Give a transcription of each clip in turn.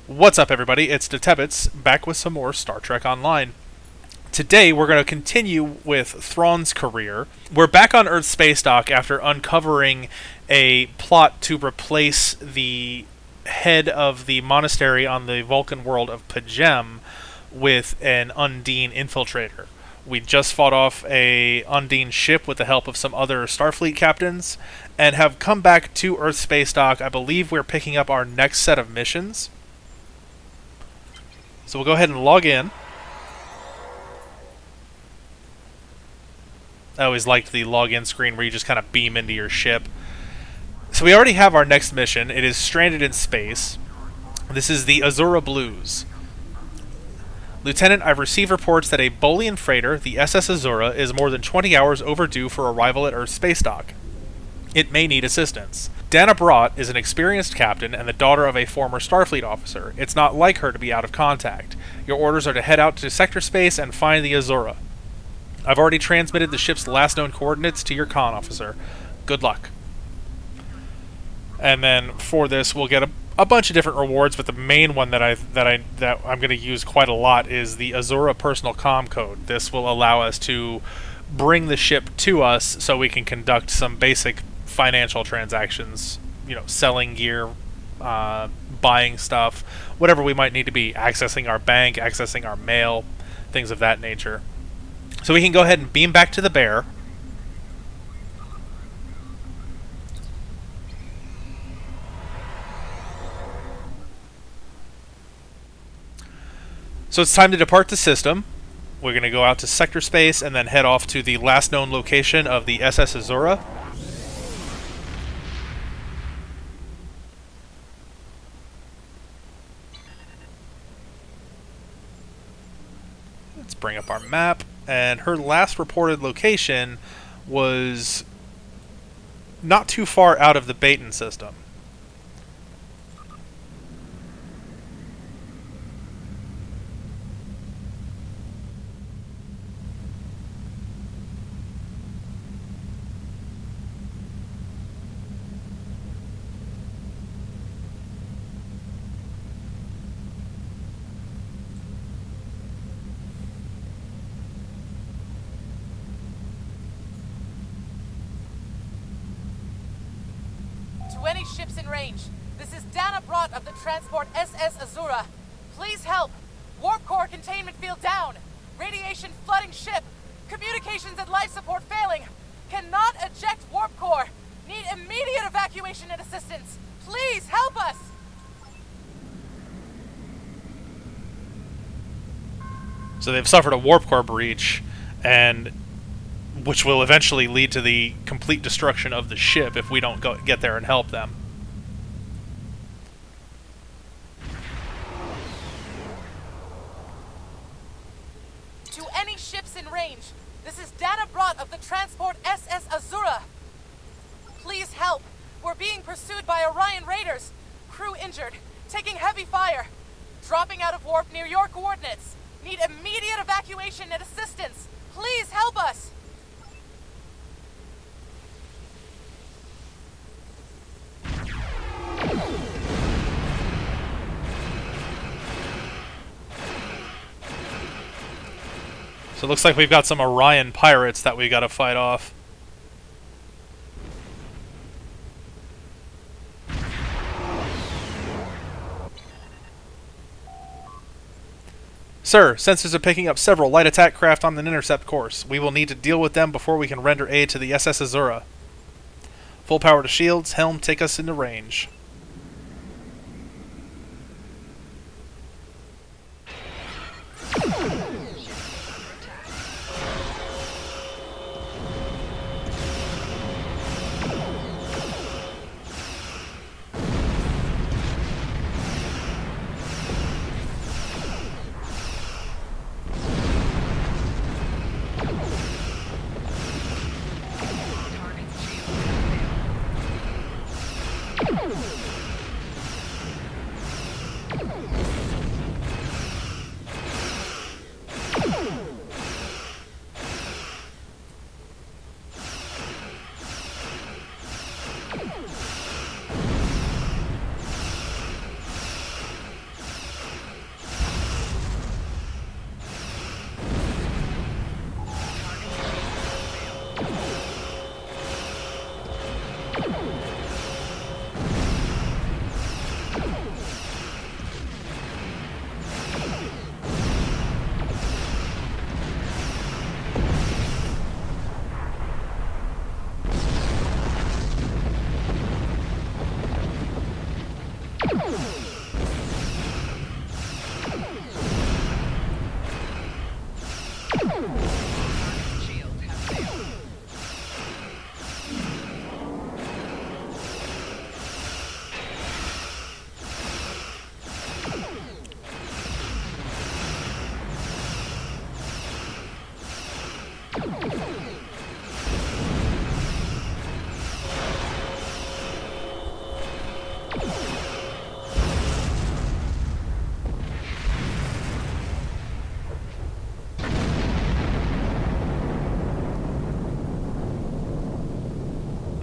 What's up, everybody? It's the Tebits, back with some more Star Trek Online. Today, we're going to continue with Thrawn's career. We're back on Earth's space dock after uncovering a plot to replace the head of the monastery on the Vulcan world of Pajem with an Undine infiltrator. We just fought off a Undine ship with the help of some other Starfleet captains, and have come back to Earth's space dock. I believe we're picking up our next set of missions. So we'll go ahead and log in. I always liked the login screen where you just kind of beam into your ship. So we already have our next mission. It is stranded in space. This is the Azura Blues. Lieutenant, I've received reports that a Bolian freighter, the SS Azura, is more than 20 hours overdue for arrival at Earth's space dock. It may need assistance. Dana Brott is an experienced captain and the daughter of a former Starfleet officer. It's not like her to be out of contact. Your orders are to head out to sector space and find the Azura. I've already transmitted the ship's last known coordinates to your con officer. Good luck. And then for this, we'll get a bunch of different rewards, but the main one that I'm going to use quite a lot is the Azura personal comm code. This will allow us to bring the ship to us so we can conduct some basic financial transactions, selling gear, buying stuff, whatever we might need to be, accessing our bank, accessing our mail, things of that nature. So we can go ahead and beam back to the Bear. So it's time to depart the system. We're going to go out to sector space and then head off to the last known location of the SS Azura. Let's bring up our map. And her last reported location was not too far out of the Baton system. To any ships in range, this is Dana Brott of the transport SS Azura. Please help. Warp core containment field down. Radiation flooding ship. Communications and life support failing. Cannot eject warp core. Need immediate evacuation and assistance. Please help us. So they've suffered a warp core breach, and which will eventually lead to the complete destruction of the ship if we don't get there and help them. To any ships in range, this is Dana Brott of the transport SS Azura. Please help. We're being pursued by Orion Raiders. Crew injured, taking heavy fire. Dropping out of warp near your coordinates. Need immediate evacuation and assistance. Please help us. So it looks like we've got some Orion pirates that we gotta fight off. Sir, sensors are picking up several light attack craft on an intercept course. We will need to deal with them before we can render aid to the SS Azura. Full power to shields. Helm, take us into range.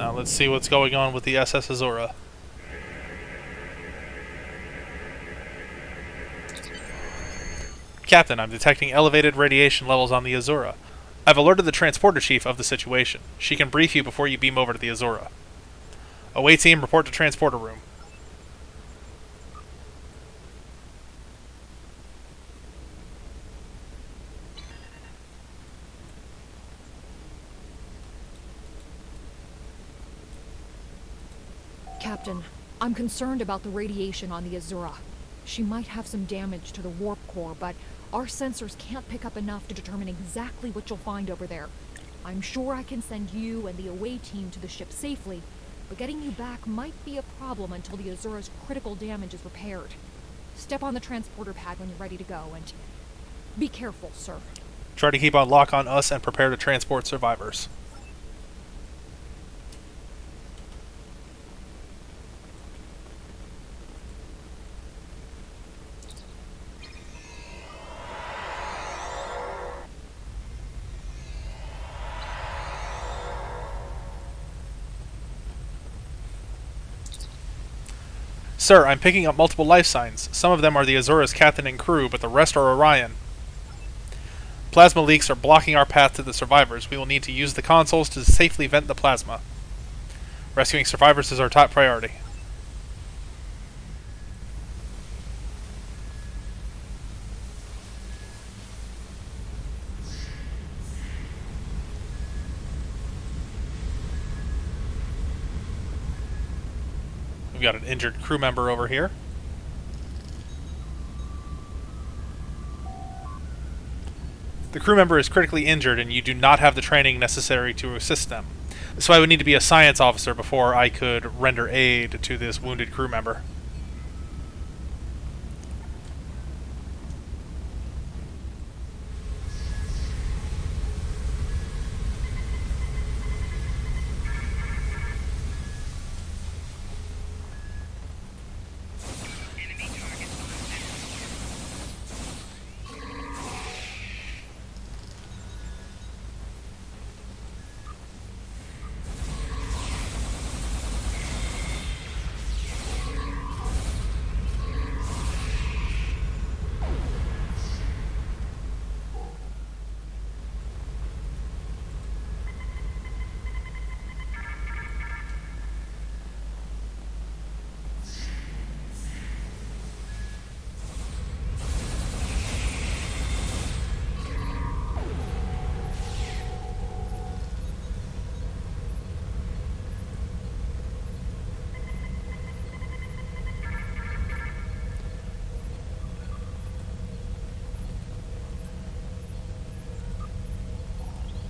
Now let's see what's going on with the SS Azura. Captain, I'm detecting elevated radiation levels on the Azura. I've alerted the transporter chief of the situation. She can brief you before you beam over to the Azura. Away team, report to transporter room. Captain, I'm concerned about the radiation on the Azura. She might have some damage to the warp core, but our sensors can't pick up enough to determine exactly what you'll find over there. I'm sure I can send you and the away team to the ship safely, but getting you back might be a problem until the Azura's critical damage is repaired. Step on the transporter pad when you're ready to go, and be careful, sir. Try to keep on lock on us and prepare to transport survivors. Sir, I'm picking up multiple life signs. Some of them are the Azura's captain and crew, but the rest are Orion. Plasma leaks are blocking our path to the survivors. We will need to use the consoles to safely vent the plasma. Rescuing survivors is our top priority. We've got an injured crew member over here. The crew member is critically injured and you do not have the training necessary to assist them. So I would need to be a science officer before I could render aid to this wounded crew member.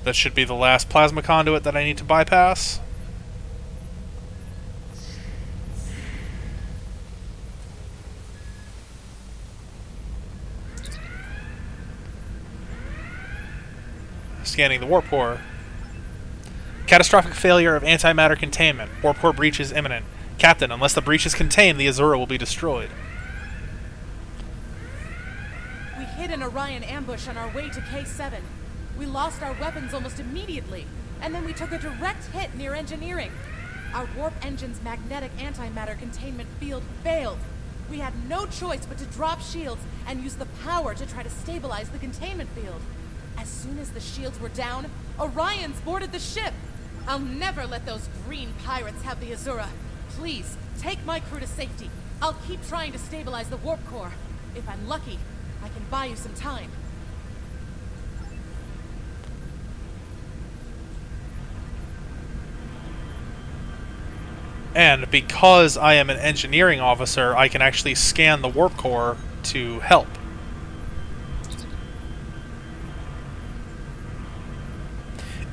That should be the last plasma conduit that I need to bypass. Scanning the warp core. Catastrophic failure of antimatter containment. Warp core breach is imminent. Captain, unless the breach is contained, the Azura will be destroyed. We hit an Orion ambush on our way to K7. We lost our weapons almost immediately, and then we took a direct hit near engineering. Our warp engine's magnetic antimatter containment field failed. We had no choice but to drop shields and use the power to try to stabilize the containment field. As soon as the shields were down, Orions boarded the ship. I'll never let those green pirates have the Azura. Please, take my crew to safety. I'll keep trying to stabilize the warp core. If I'm lucky, I can buy you some time. And because I am an engineering officer, I can actually scan the warp core to help.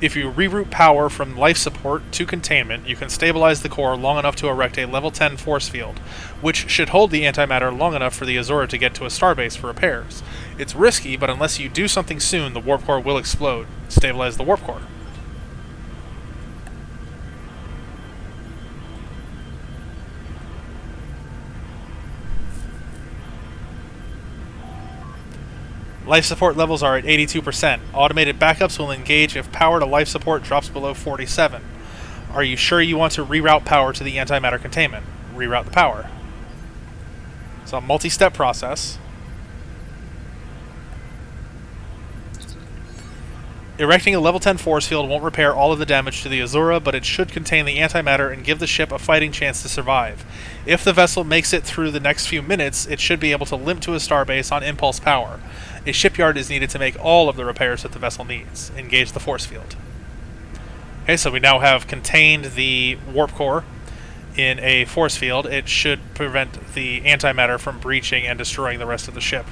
If you reroute power from life support to containment, you can stabilize the core long enough to erect a level 10 force field, which should hold the antimatter long enough for the Azura to get to a starbase for repairs. It's risky, but unless you do something soon, the warp core will explode. Stabilize the warp core. Life support levels are at 82%. Automated backups will engage if power to life support drops below 47. Are you sure you want to reroute power to the antimatter containment? Reroute the power. So a multi-step process. Erecting a level 10 force field won't repair all of the damage to the Azura, but it should contain the antimatter and give the ship a fighting chance to survive. If the vessel makes it through the next few minutes, it should be able to limp to a starbase on impulse power. A shipyard is needed to make all of the repairs that the vessel needs. Engage the force field. Okay, so we now have contained the warp core in a force field. It should prevent the antimatter from breaching and destroying the rest of the ship.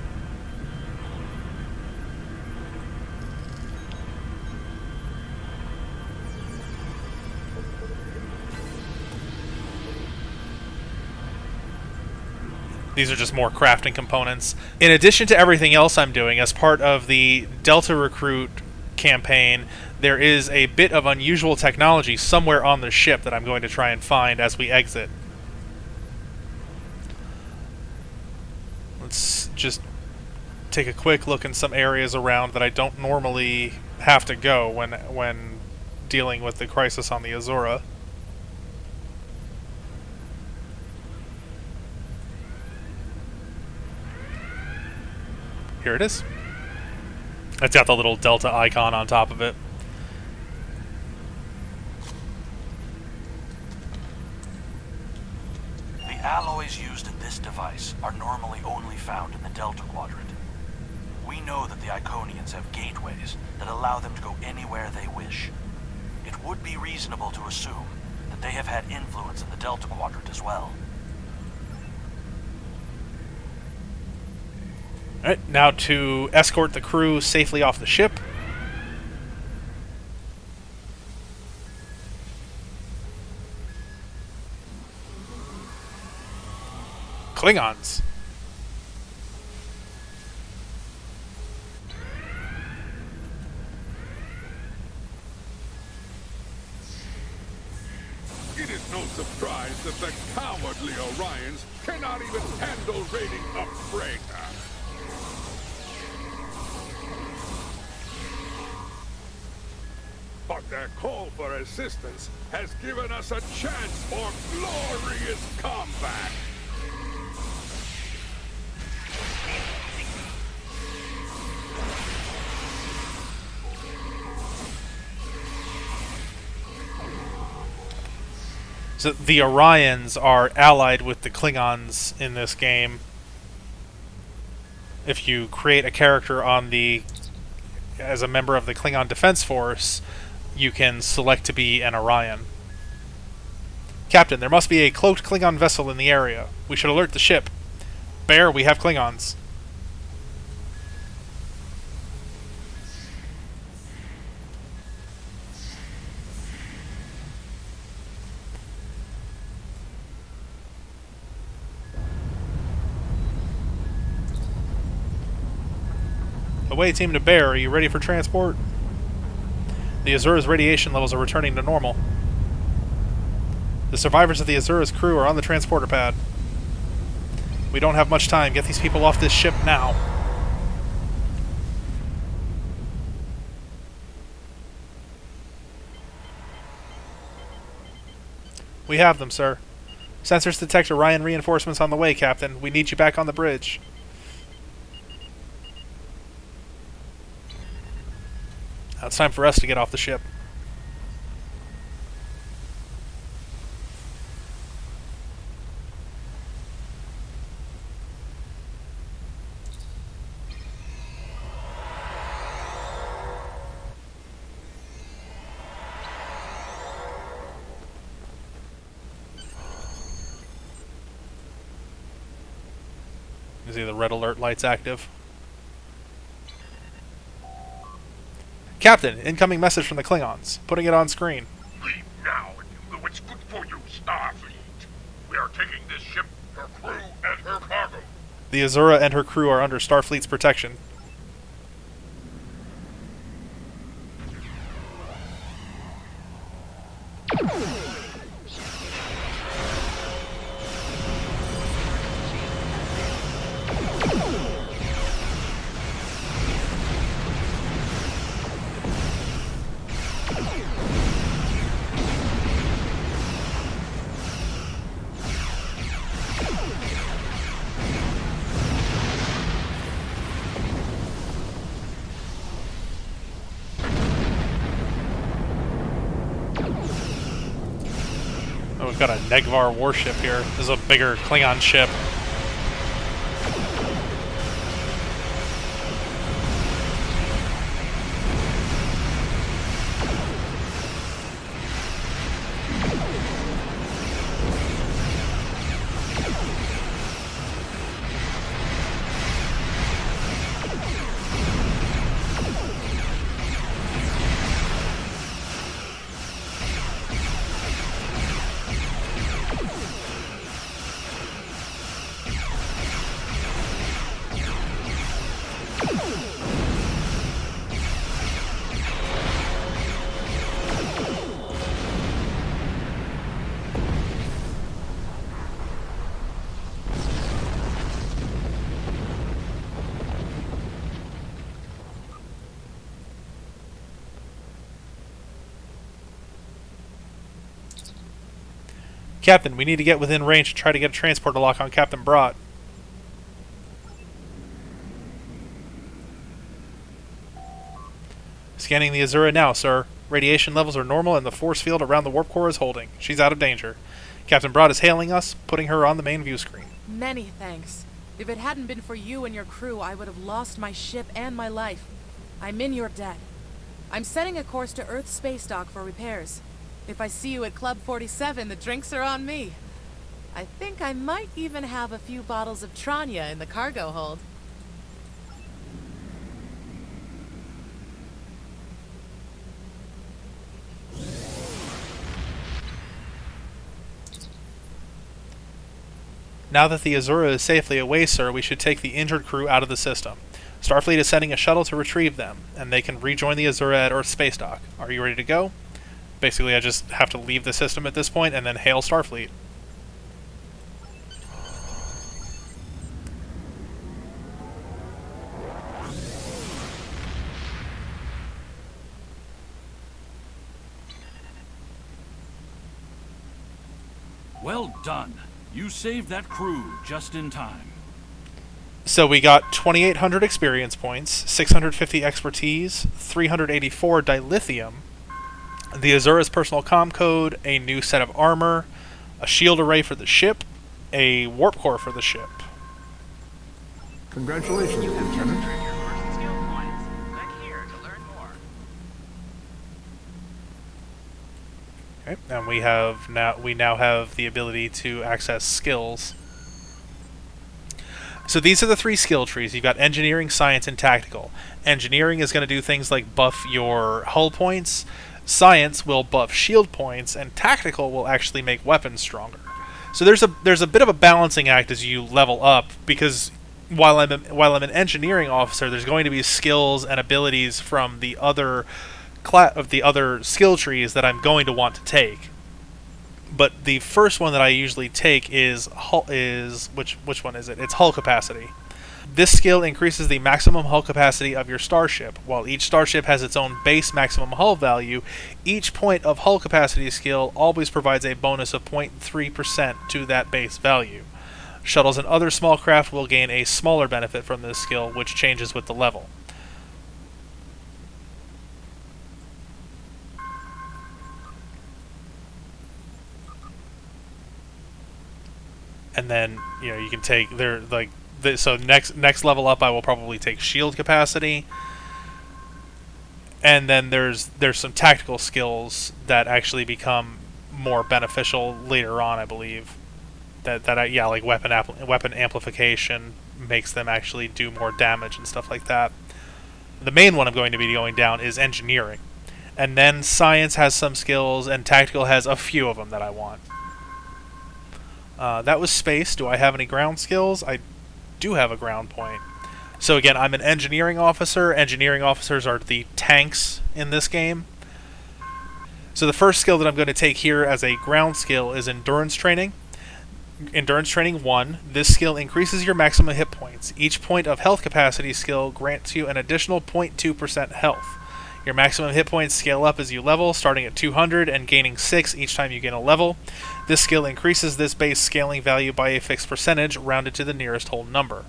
These are just more crafting components. In addition to everything else I'm doing, as part of the Delta Recruit campaign, there is a bit of unusual technology somewhere on the ship that I'm going to try and find as we exit. Let's just take a quick look in some areas around that I don't normally have to go when dealing with the crisis on the Azura. Here it is. It's got the little Delta icon on top of it. The alloys used in this device are normally only found in the Delta Quadrant. We know that the Iconians have gateways that allow them to go anywhere they wish. It would be reasonable to assume that they have had influence in the Delta Quadrant as well. Alright, now to escort the crew safely off the ship. Klingons. It is no surprise that the cowardly Orions cannot even handle raiding a freighter. But their call for assistance has given us a chance for glorious combat. So the Orions are allied with the Klingons in this game. If you create a character on the as a member of the Klingon Defense Force, you can select to be an Orion. Captain, there must be a cloaked Klingon vessel in the area. We should alert the ship. Bear, we have Klingons. Away, team to Bear. Are you ready for transport? The Azura's radiation levels are returning to normal. The survivors of the Azura's crew are on the transporter pad. We don't have much time. Get these people off this ship now. We have them, sir. Sensors detect Orion reinforcements on the way, Captain. We need you back on the bridge. Now it's time for us to get off the ship. You see the red alert light's active. Captain, incoming message from the Klingons. Putting it on screen. Leave now and do what's good for you, Starfleet. We are taking this ship, her crew, and her cargo. The Azura and her crew are under Starfleet's protection. Oh, we've got a Negvar warship here. This is a bigger Klingon ship. Captain, we need to get within range to try to get a transporter lock on Captain Brott. Scanning the Azura now, sir. Radiation levels are normal and the force field around the warp core is holding. She's out of danger. Captain Brott is hailing us, putting her on the main view screen. Many thanks. If it hadn't been for you and your crew, I would have lost my ship and my life. I'm in your debt. I'm setting a course to Earth space dock for repairs. If I see you at Club 47, the drinks are on me. I think I might even have a few bottles of Tranya in the cargo hold. Now that the Azura is safely away, sir, we should take the injured crew out of the system. Starfleet is sending a shuttle to retrieve them, and they can rejoin the Azura at Earth space dock. Are you ready to go? Basically, I just have to leave the system at this point and then hail Starfleet. Well done. You saved that crew just in time. So we got 2,800 experience points, 650 expertise, 384 dilithium, the Azura's personal comm code, a new set of armor, a shield array for the ship, a warp core for the ship. Congratulations, Lieutenant. Your first skill points. Click here to learn more. Okay, and we now have the ability to access skills. So these are the three skill trees. You've got engineering, science, and tactical. Engineering is going to do things like buff your hull points. Science will buff shield points, and tactical will actually make weapons stronger. So there's a bit of a balancing act as you level up, because while I'm an engineering officer, there's going to be skills and abilities from the other skill trees that I'm going to want to take. But the first one that I usually take is which one is it? It's hull capacity. This skill increases the maximum hull capacity of your starship. While each starship has its own base maximum hull value, each point of hull capacity skill always provides a bonus of 0.3% to that base value. Shuttles and other small craft will gain a smaller benefit from this skill, which changes with the level. And then, you can take so next level up I will probably take shield capacity. And then there's some tactical skills that actually become more beneficial later on, I believe. Yeah, like weapon amplification makes them actually do more damage and stuff like that. The main one I'm going to be going down is engineering, and then science has some skills, and tactical has a few of them that I want. That was space. Do I have any ground skills? I do have a ground point. So again, I'm an engineering officer. Engineering officers are the tanks in this game. So the first skill that I'm going to take here as a ground skill is endurance training. Endurance training 1. This skill increases your maximum hit points. Each point of health capacity skill grants you an additional 0.2% health. Your maximum hit points scale up as you level, starting at 200 and gaining 6 each time you gain a level. This skill increases this base scaling value by a fixed percentage, rounded to the nearest whole number.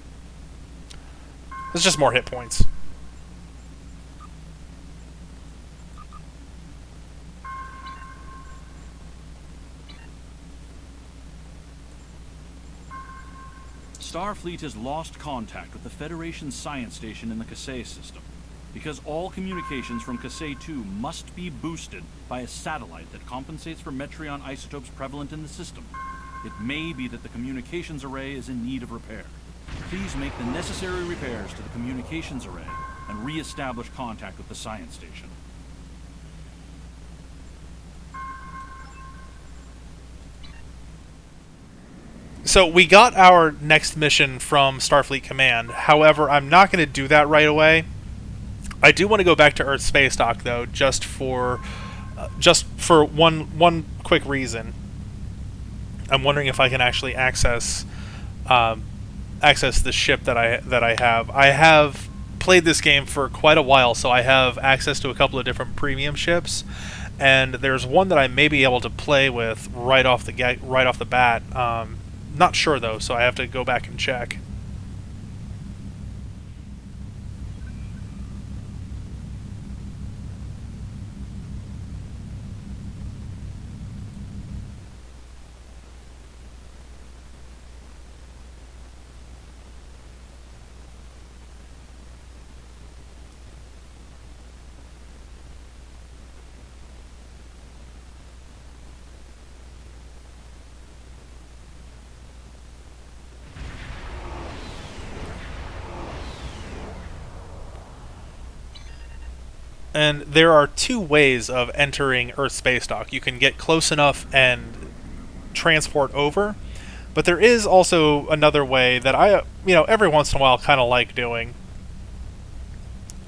It's just more hit points. Starfleet has lost contact with the Federation science station in the Kasei system, because all communications from Kasei 2 must be boosted by a satellite that compensates for Metreon isotopes prevalent in the system. It may be that the communications array is in need of repair. Please make the necessary repairs to the communications array and re-establish contact with the science station. So we got our next mission from Starfleet Command. However, I'm not going to do that right away. I do want to go back to Earth Space Dock, though, just for one quick reason. I'm wondering if I can actually access the ship that I have. I have played this game for quite a while, so I have access to a couple of different premium ships, and there's one that I may be able to play with right off the bat. Not sure though, so I have to go back and check. And there are two ways of entering Earth Space Dock. You can get close enough and transport over, but there is also another way that I, every once in a while kind of like doing.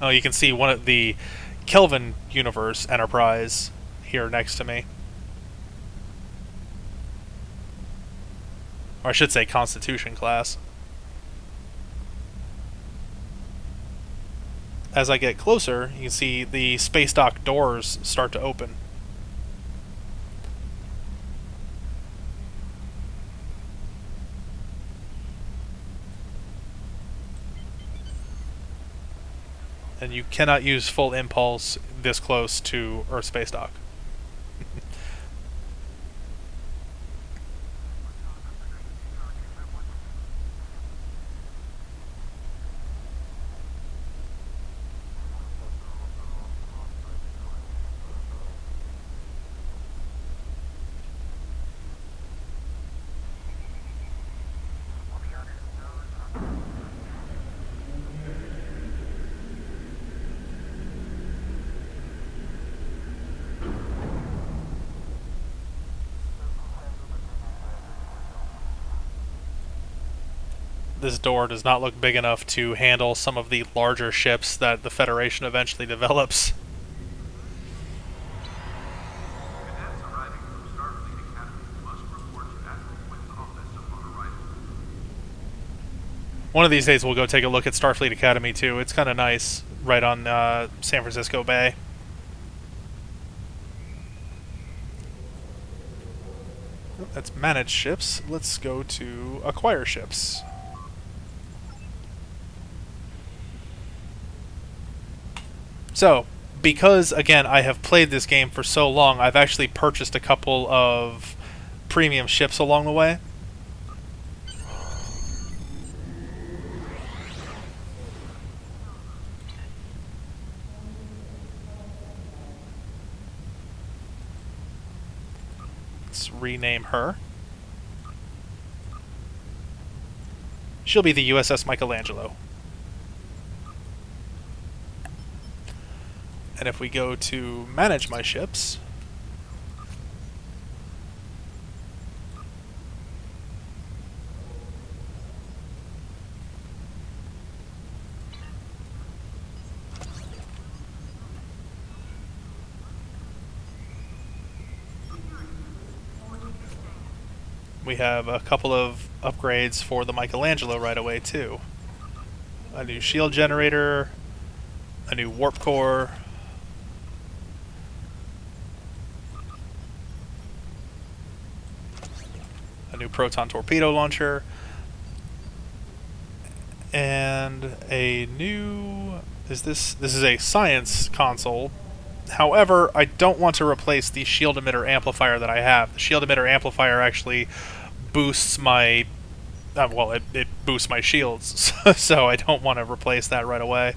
Oh, you can see one of the Kelvin Universe Enterprise here next to me. Or I should say Constitution class. As I get closer, you can see the space dock doors start to open. And you cannot use full impulse this close to Earth Space Dock. This door does not look big enough to handle some of the larger ships that the Federation eventually develops. Cadets arriving from Starfleet Academy must report to Admiral Quinn's office upon arrival. One of these days we'll go take a look at Starfleet Academy too. It's kind of nice, right on San Francisco Bay. That's manage ships. Let's go to acquire ships. So, because, again, I have played this game for so long, I've actually purchased a couple of premium ships along the way. Let's rename her. She'll be the USS Michelangelo. And if we go to manage my ships, we have a couple of upgrades for the Michelangelo right away too. A new shield generator, a new warp core, a new proton torpedo launcher, and a new... This is a science console. However, I don't want to replace the shield emitter amplifier that I have. The shield emitter amplifier actually boosts my... well, it boosts my shields, so I don't want to replace that right away.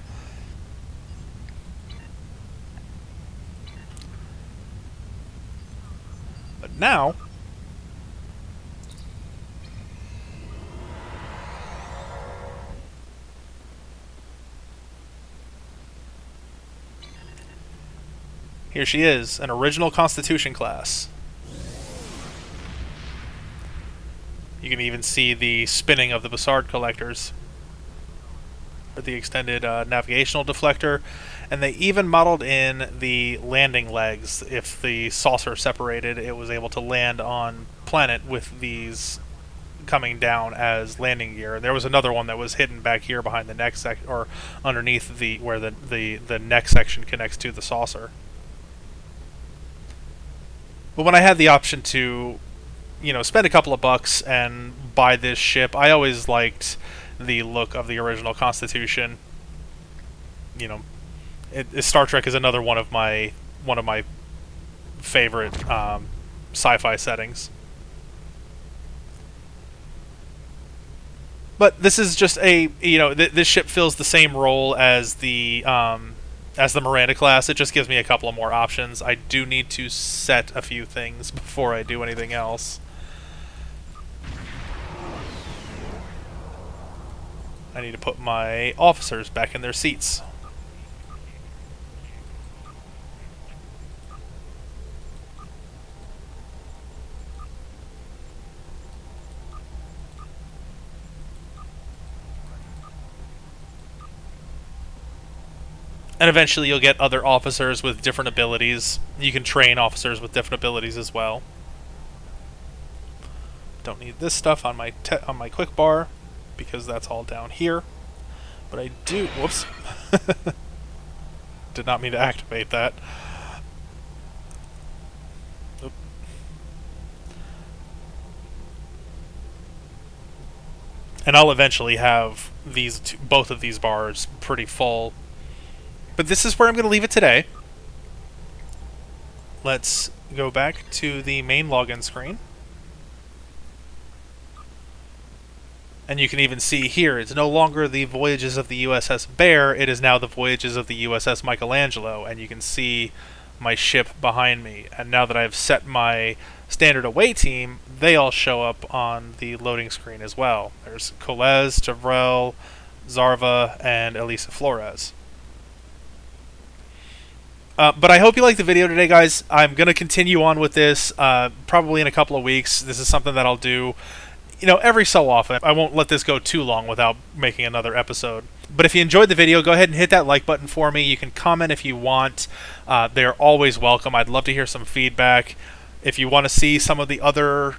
But now... here she is, an original Constitution class. You can even see the spinning of the Bassard collectors, or the extended navigational deflector, and they even modeled in the landing legs. If the saucer separated, it was able to land on planet with these coming down as landing gear. There was another one that was hidden back here behind the neck or underneath the where the neck section connects to the saucer. But when I had the option to, you know, spend a couple of bucks and buy this ship, I always liked the look of the original Constitution. You know, Star Trek is another one of my favorite sci-fi settings. But this is just a, you know, this ship fills the same role as the Miranda class. It just gives me a couple of more options. I do need to set a few things before I do anything else. I need to put my officers back in their seats. And eventually you'll get other officers with different abilities. You can train officers with different abilities as well. Don't need this stuff on my quick bar, because that's all down here. But I do... Whoops. Did not mean to activate that. Oop. And I'll eventually have both of these bars pretty full. But this is where I'm going to leave it today. Let's go back to the main login screen. And you can even see here, it's no longer the voyages of the USS Bear, it is now the voyages of the USS Michelangelo. And you can see my ship behind me. And now that I've set my standard away team, they all show up on the loading screen as well. There's Kolez, Tavrel, Zarva, and Elisa Flores. But I hope you liked the video today, guys. I'm going to continue on with this probably in a couple of weeks. This is something that I'll do, you know, every so often. I won't let this go too long without making another episode. But if you enjoyed the video, go ahead and hit that like button for me. You can comment if you want. They're always welcome. I'd love to hear some feedback. If you want to see some of the other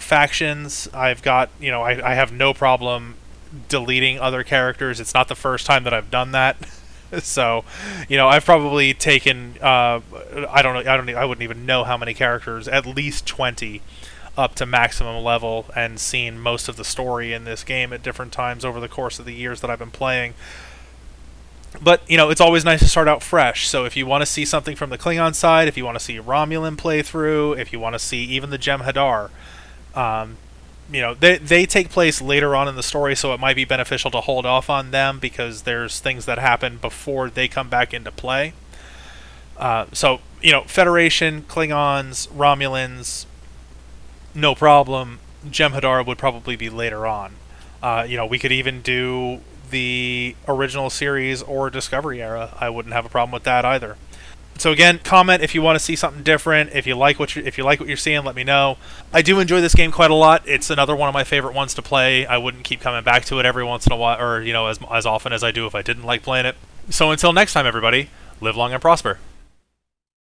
factions, I've got, you know, I have no problem deleting other characters. It's not the first time that I've done that. So, you know, I've probably taken I wouldn't even know how many characters, at least 20 up to maximum level, and seen most of the story in this game at different times over the course of the years that I've been playing. But, you know, it's always nice to start out fresh. So if you want to see something from the Klingon side, if you want to see a Romulan playthrough, if you want to see even the Jem'Hadar, you know, they take place later on in the story, so it might be beneficial to hold off on them because there's things that happen before they come back into play. So, you know, Federation, Klingons, Romulans, no problem. Jem'Hadar would probably be later on. We could even do the original series or Discovery era. I wouldn't have a problem with that either. So again, comment if you want to see something different. If you like what you're seeing, let me know. I do enjoy this game quite a lot. It's another one of my favorite ones to play. I wouldn't keep coming back to it every once in a while, or as often as I do if I didn't like playing it. So until next time, everybody, live long and prosper.